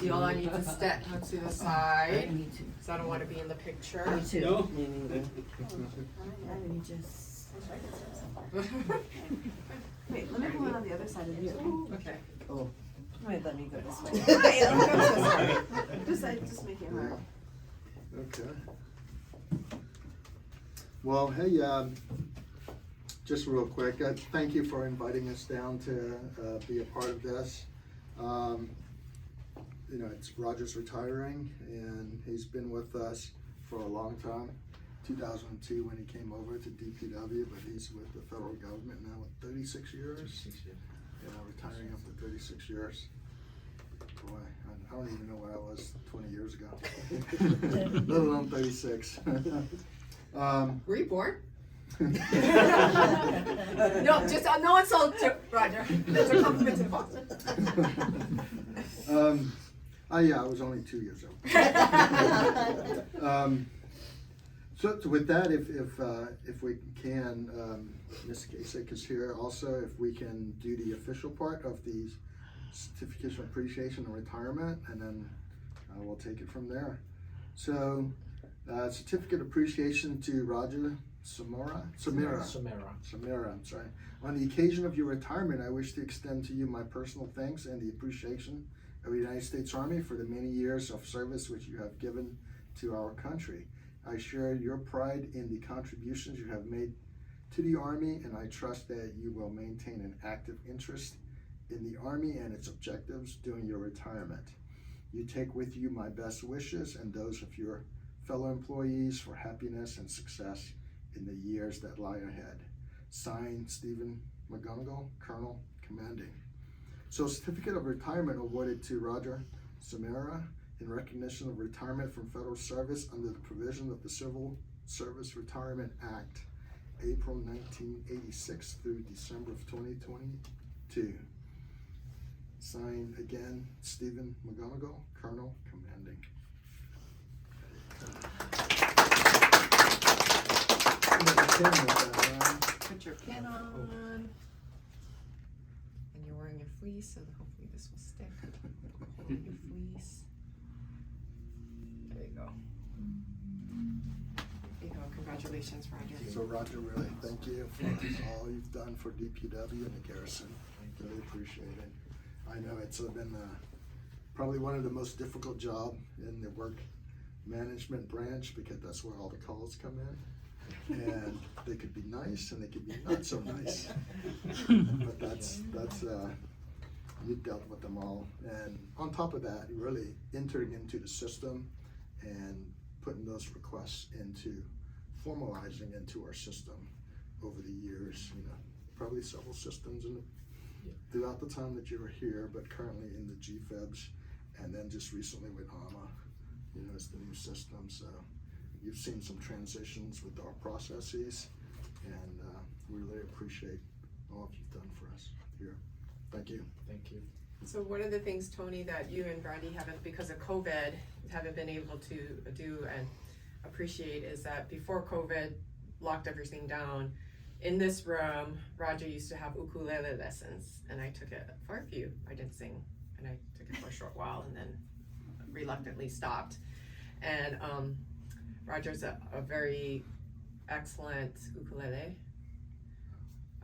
deal. I need to step to the side, Me too. because I don't want to be in the picture. Me too. No? Me neither. Let me just. Wait, let me go on the other side of you. Okay. Oh. Wait, let me go this way. I'm so sorry. Just make it hard. Okay. Well, hey, just real quick, thank you for inviting us down to be a part of this. You know, it's Roger's retiring, and he's been with us for a long time. 2002 when he came over to DPW, but he's with the federal government now with 36 years. Yeah, retiring after 36 years. Boy, I don't even know what I was 20 years ago, let alone 36. Were you born? No, just no insult to Roger. That's a compliment to the boss. Yeah, I was only 2 years old. So with that, if we can, Ms. Kasich is here also, if we can do the official part of the certificate of appreciation and retirement, and then we'll take it from there. So, certificate of appreciation to Roger Samira, I'm sorry. On the occasion of your retirement, I wish to extend to you my personal thanks and the appreciation of the United States Army for the many years of service which you have given to our country. I share your pride in the contributions you have made to the Army, and I trust that you will maintain an active interest in the Army and its objectives during your retirement. You take with you my best wishes and those of your fellow employees for happiness and success in the years that lie ahead. Signed, Stephen McGonigal, Colonel Commanding. So, certificate of retirement awarded to Roger Samira in recognition of retirement from federal service under the provision of the Civil Service Retirement Act, April 1986 through December of 2022. Signed again, Stephen McGonigal, Colonel Commanding. Put your pin on. And you're wearing a fleece, so hopefully this will stick. Your fleece. There you go. There you go. Congratulations, Roger. So Roger, really thank you for all you've done for DPW and the garrison. Really appreciate it. I know it's been probably one of the most difficult jobs in the work management branch, because that's where all the calls come in. And they could be nice and they could be not so nice. But that's you dealt with them all. And on top of that, you really entering into the system and putting those requests into formalizing into our system over the years, you know, probably several systems in throughout the time that you were here, but currently in the GFEBs, and then just recently with AMA, you know, it's the new system. So you've seen some transitions with our processes, and we really appreciate all you've done for us here. Thank you. Thank you. So one of the things, Tony, that you and Brandy haven't, because of COVID, haven't been able to do and appreciate is that before COVID locked everything down, in this room, Roger used to have ukulele lessons, and I took it for a few. I didn't sing, and I took it for a short while, and then reluctantly stopped. And Roger's a very excellent ukulele,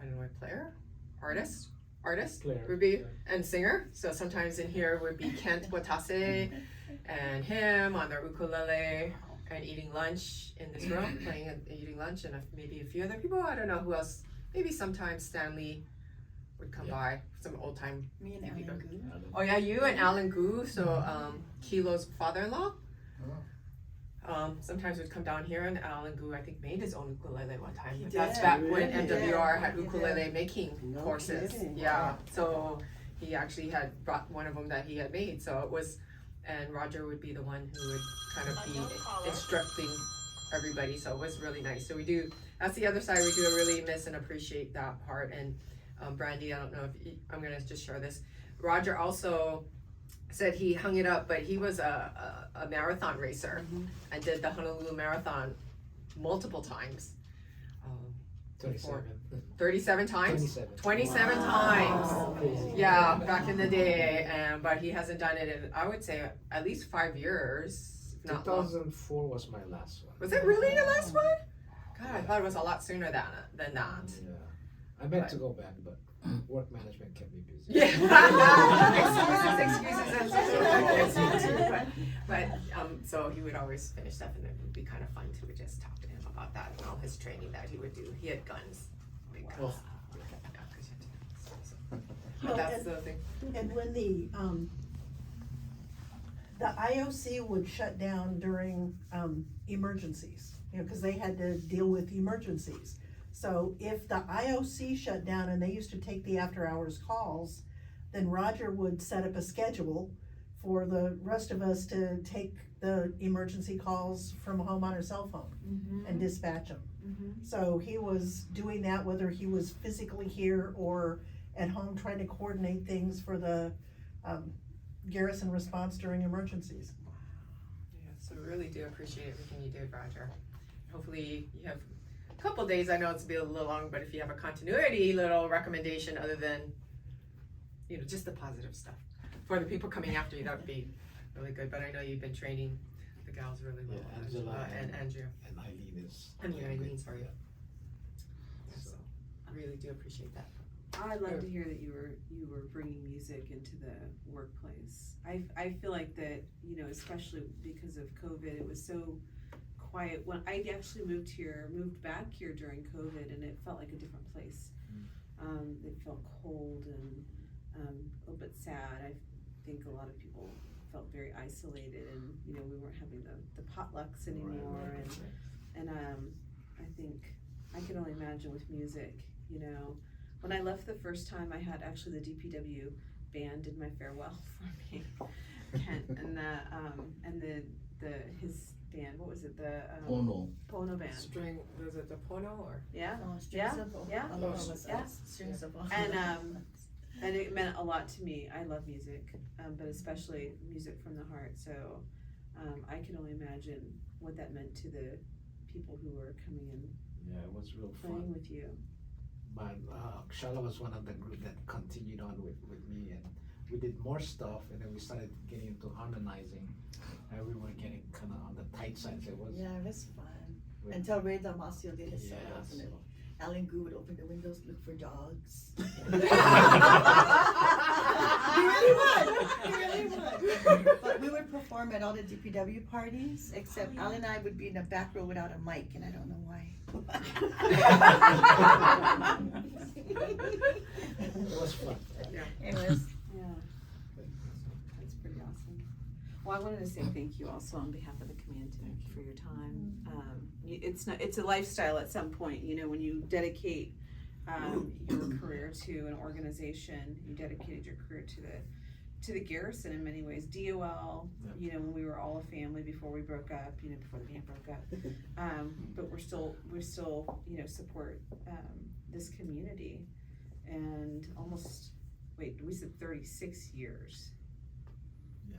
I don't know, player, artist Player, would be, yeah. and singer. So sometimes in here would be Kent Watase and him on their ukulele and eating lunch in this room, playing and eating lunch, and maybe a few other people. I don't know who else. Maybe sometimes Stanley would come by, some old time. Me and Alan Goo. Oh yeah, you and Alan Goo. So Kilo's father-in-law. Sometimes would come down here, and Alan Goo, I think, made his own ukulele one time. He That's did. back when Really? MWR had He ukulele did. making No courses. kidding. Yeah, so he actually had brought one of them that he had made. So it was, and Roger would be the one who would kind of be instructing everybody. So it was really nice. So we do, that's the other side. We do really miss and appreciate that part. And Brandy, I don't know if I'm gonna just share this. Roger also said he hung it up, but he was a marathon racer and did the Honolulu Marathon multiple times. before. 37. 37 times? 27. 27 Wow. times. Crazy. Yeah, back in the day, but he hasn't done it in, I would say, at least 5 years, if not longer. 2004 was my last one. Was it really your last one? God, I thought it was a lot sooner than that. Yeah. I meant to go back, but work management kept me busy. Yeah. excuses. But so he would always finish stuff, and it would be kind of fun to just talk to him about that and all his training that he would do. He had guns, big guns. Oh. But that's the thing. And when the IOC would shut down during, emergencies, cause they had to deal with emergencies. So if the IOC shut down and they used to take the after hours calls, then Roger would set up a schedule for the rest of us to take the emergency calls from home on our cell phone and dispatch them. So he was doing that whether he was physically here or at home trying to coordinate things for the garrison response during emergencies. Yeah, so really do appreciate everything you did, Roger. Hopefully you have a couple days, I know it's been a little long, but if you have a continuity little recommendation other than, just the positive stuff for the people coming after you, that would be really good. But I know you've been training the gals really well. Yeah, Angela and Andrew. And Eileen is. Eileen, sorry. So, I really do appreciate that. I love to hear that you were bringing music into the workplace. I feel like that, especially because of COVID, it was so quiet. When I actually moved back here during COVID, and it felt like a different place. It felt cold and a bit sad. I think a lot of people felt very isolated, and we weren't having the potlucks anymore. And I think I can only imagine with music. When I left the first time, I had actually the DPW band did my farewell for me, Kent, and his band. What was it? The Pono band. String, was it the Pono or? Yeah. Strings of all. Yeah. All of us, Yeah. strings of all. And it meant a lot to me. I love music, but especially music from the heart. So I can only imagine what that meant to the people who were coming and Yeah, it was real playing fun. with you. But Shala was one of the group that continued on with me, and we did more stuff, and then we started getting into harmonizing, and we were getting kind of on the tight side. So it was Yeah, it was fun. with- Until Ray Damasio did his Yeah, solos, and then so- Alan Gu would open the windows, look for dogs. He He really would. But we would perform at all the DPW parties, except Alan and I would be in the back row without a mic, and I don't know why. It was fun. It was. Yeah. That's pretty awesome. Well, I wanted to say thank you also on behalf of the command for your time. It's a lifestyle at some point, when you dedicate your career to an organization, you dedicated your career to the garrison in many ways. DOL, when we were all a family before we broke up, before the band broke up. But we're still support this community, and we said 36 years. Yeah.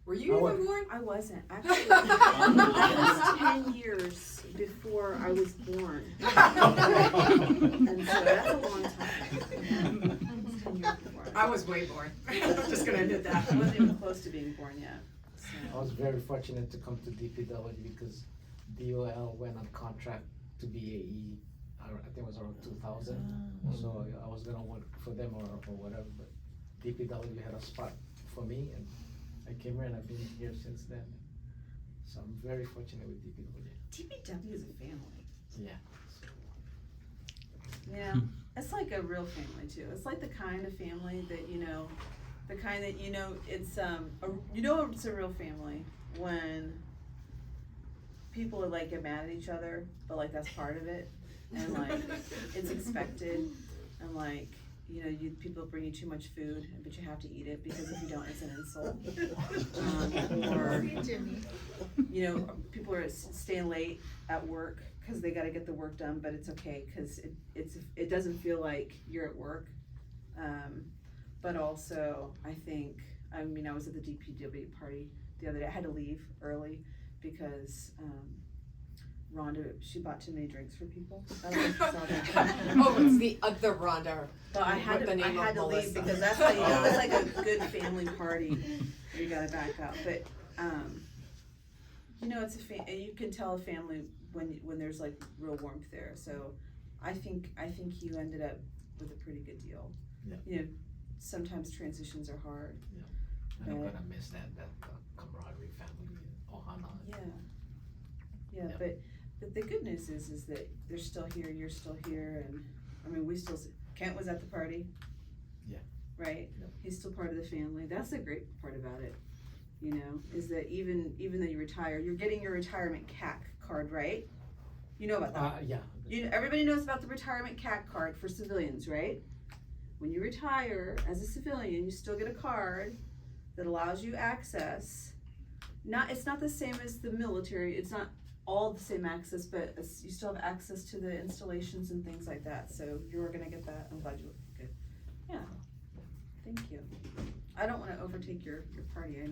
Were you Oh, even born? I wasn't, actually. It was 10 years before I was born. And so that's a long time. It's 10 years before I was way born. Just gonna admit that. I wasn't even close to being born yet. I was very fortunate to come to DPW because DOL went on contract to BAE. I think it was around 2000. So I was gonna work for them or whatever, but DPW had a spot for me, and I came here and I've been here since then. So I'm very fortunate with DPW. DPW is a family. Yeah. Yeah, it's like a real family too. It's like the kind of family that the kind that it's it's a real family when people get mad at each other, but that's part of it, and it's expected, and people bring you too much food, but you have to eat it because if you don't, it's an insult. Or people are staying late at work because they got to get the work done, but it's okay because it doesn't feel like you're at work. But also, I think I was at the DPW party the other day. I had to leave early because Rhonda, she bought too many drinks for people. I don't know if you saw that. Oh, it's the other Rhonda. But I had With to, the I name had of to leave Melissa. because that's how you know it's like a good family party. You gotta back up, but, you know, it's you can tell a family when there's like real warmth there, so I think you ended up with a pretty good deal. Yeah. You know, sometimes transitions are hard. And I'm Right. gonna miss that camaraderie, family, ohana. Yeah, Yeah. but the good news is that they're still here, you're still here, and, I mean, we still, Kent was at the party. Yeah. Right? Yep. He's still part of the family, that's the great part about it, you know, is that even though you retire, you're getting your retirement CAC card, right? You know about that? Yeah. Everybody knows about the retirement CAC card for civilians, right? When you retire as a civilian, you still get a card that allows you access. It's not the same as the military, it's not all the same access, but you still have access to the installations and things like that, so you're gonna get that. I'm glad you look good. Yeah, thank you. I don't wanna overtake your party.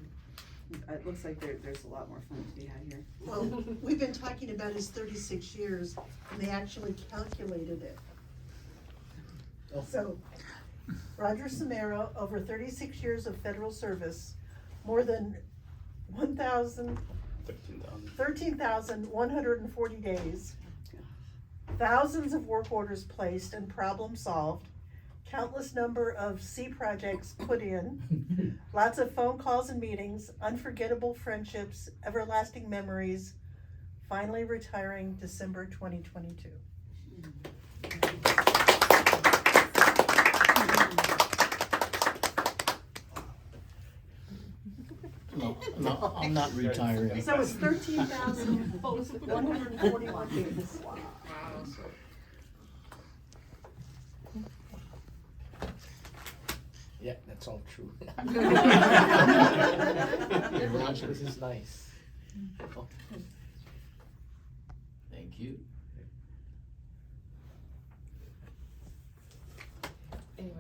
It looks like there's a lot more fun to be had here. Well, we've been talking about his 36 years, and they actually calculated it. Oh. So, Roger Samaro, over 36 years of federal service, more than 13,140 days, thousands of work orders placed and problem solved, countless number of C projects put in, lots of phone calls and meetings, unforgettable friendships, everlasting memories, finally retiring December 2022. No, I'm not retiring. So it's 13,141 days. Wow. Yeah, that's all true. Roger. This is nice. Thank you. Anyway.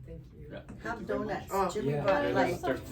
Thank you. Have donuts, Oh, Jimmy yeah. brought Yeah, like there's tons.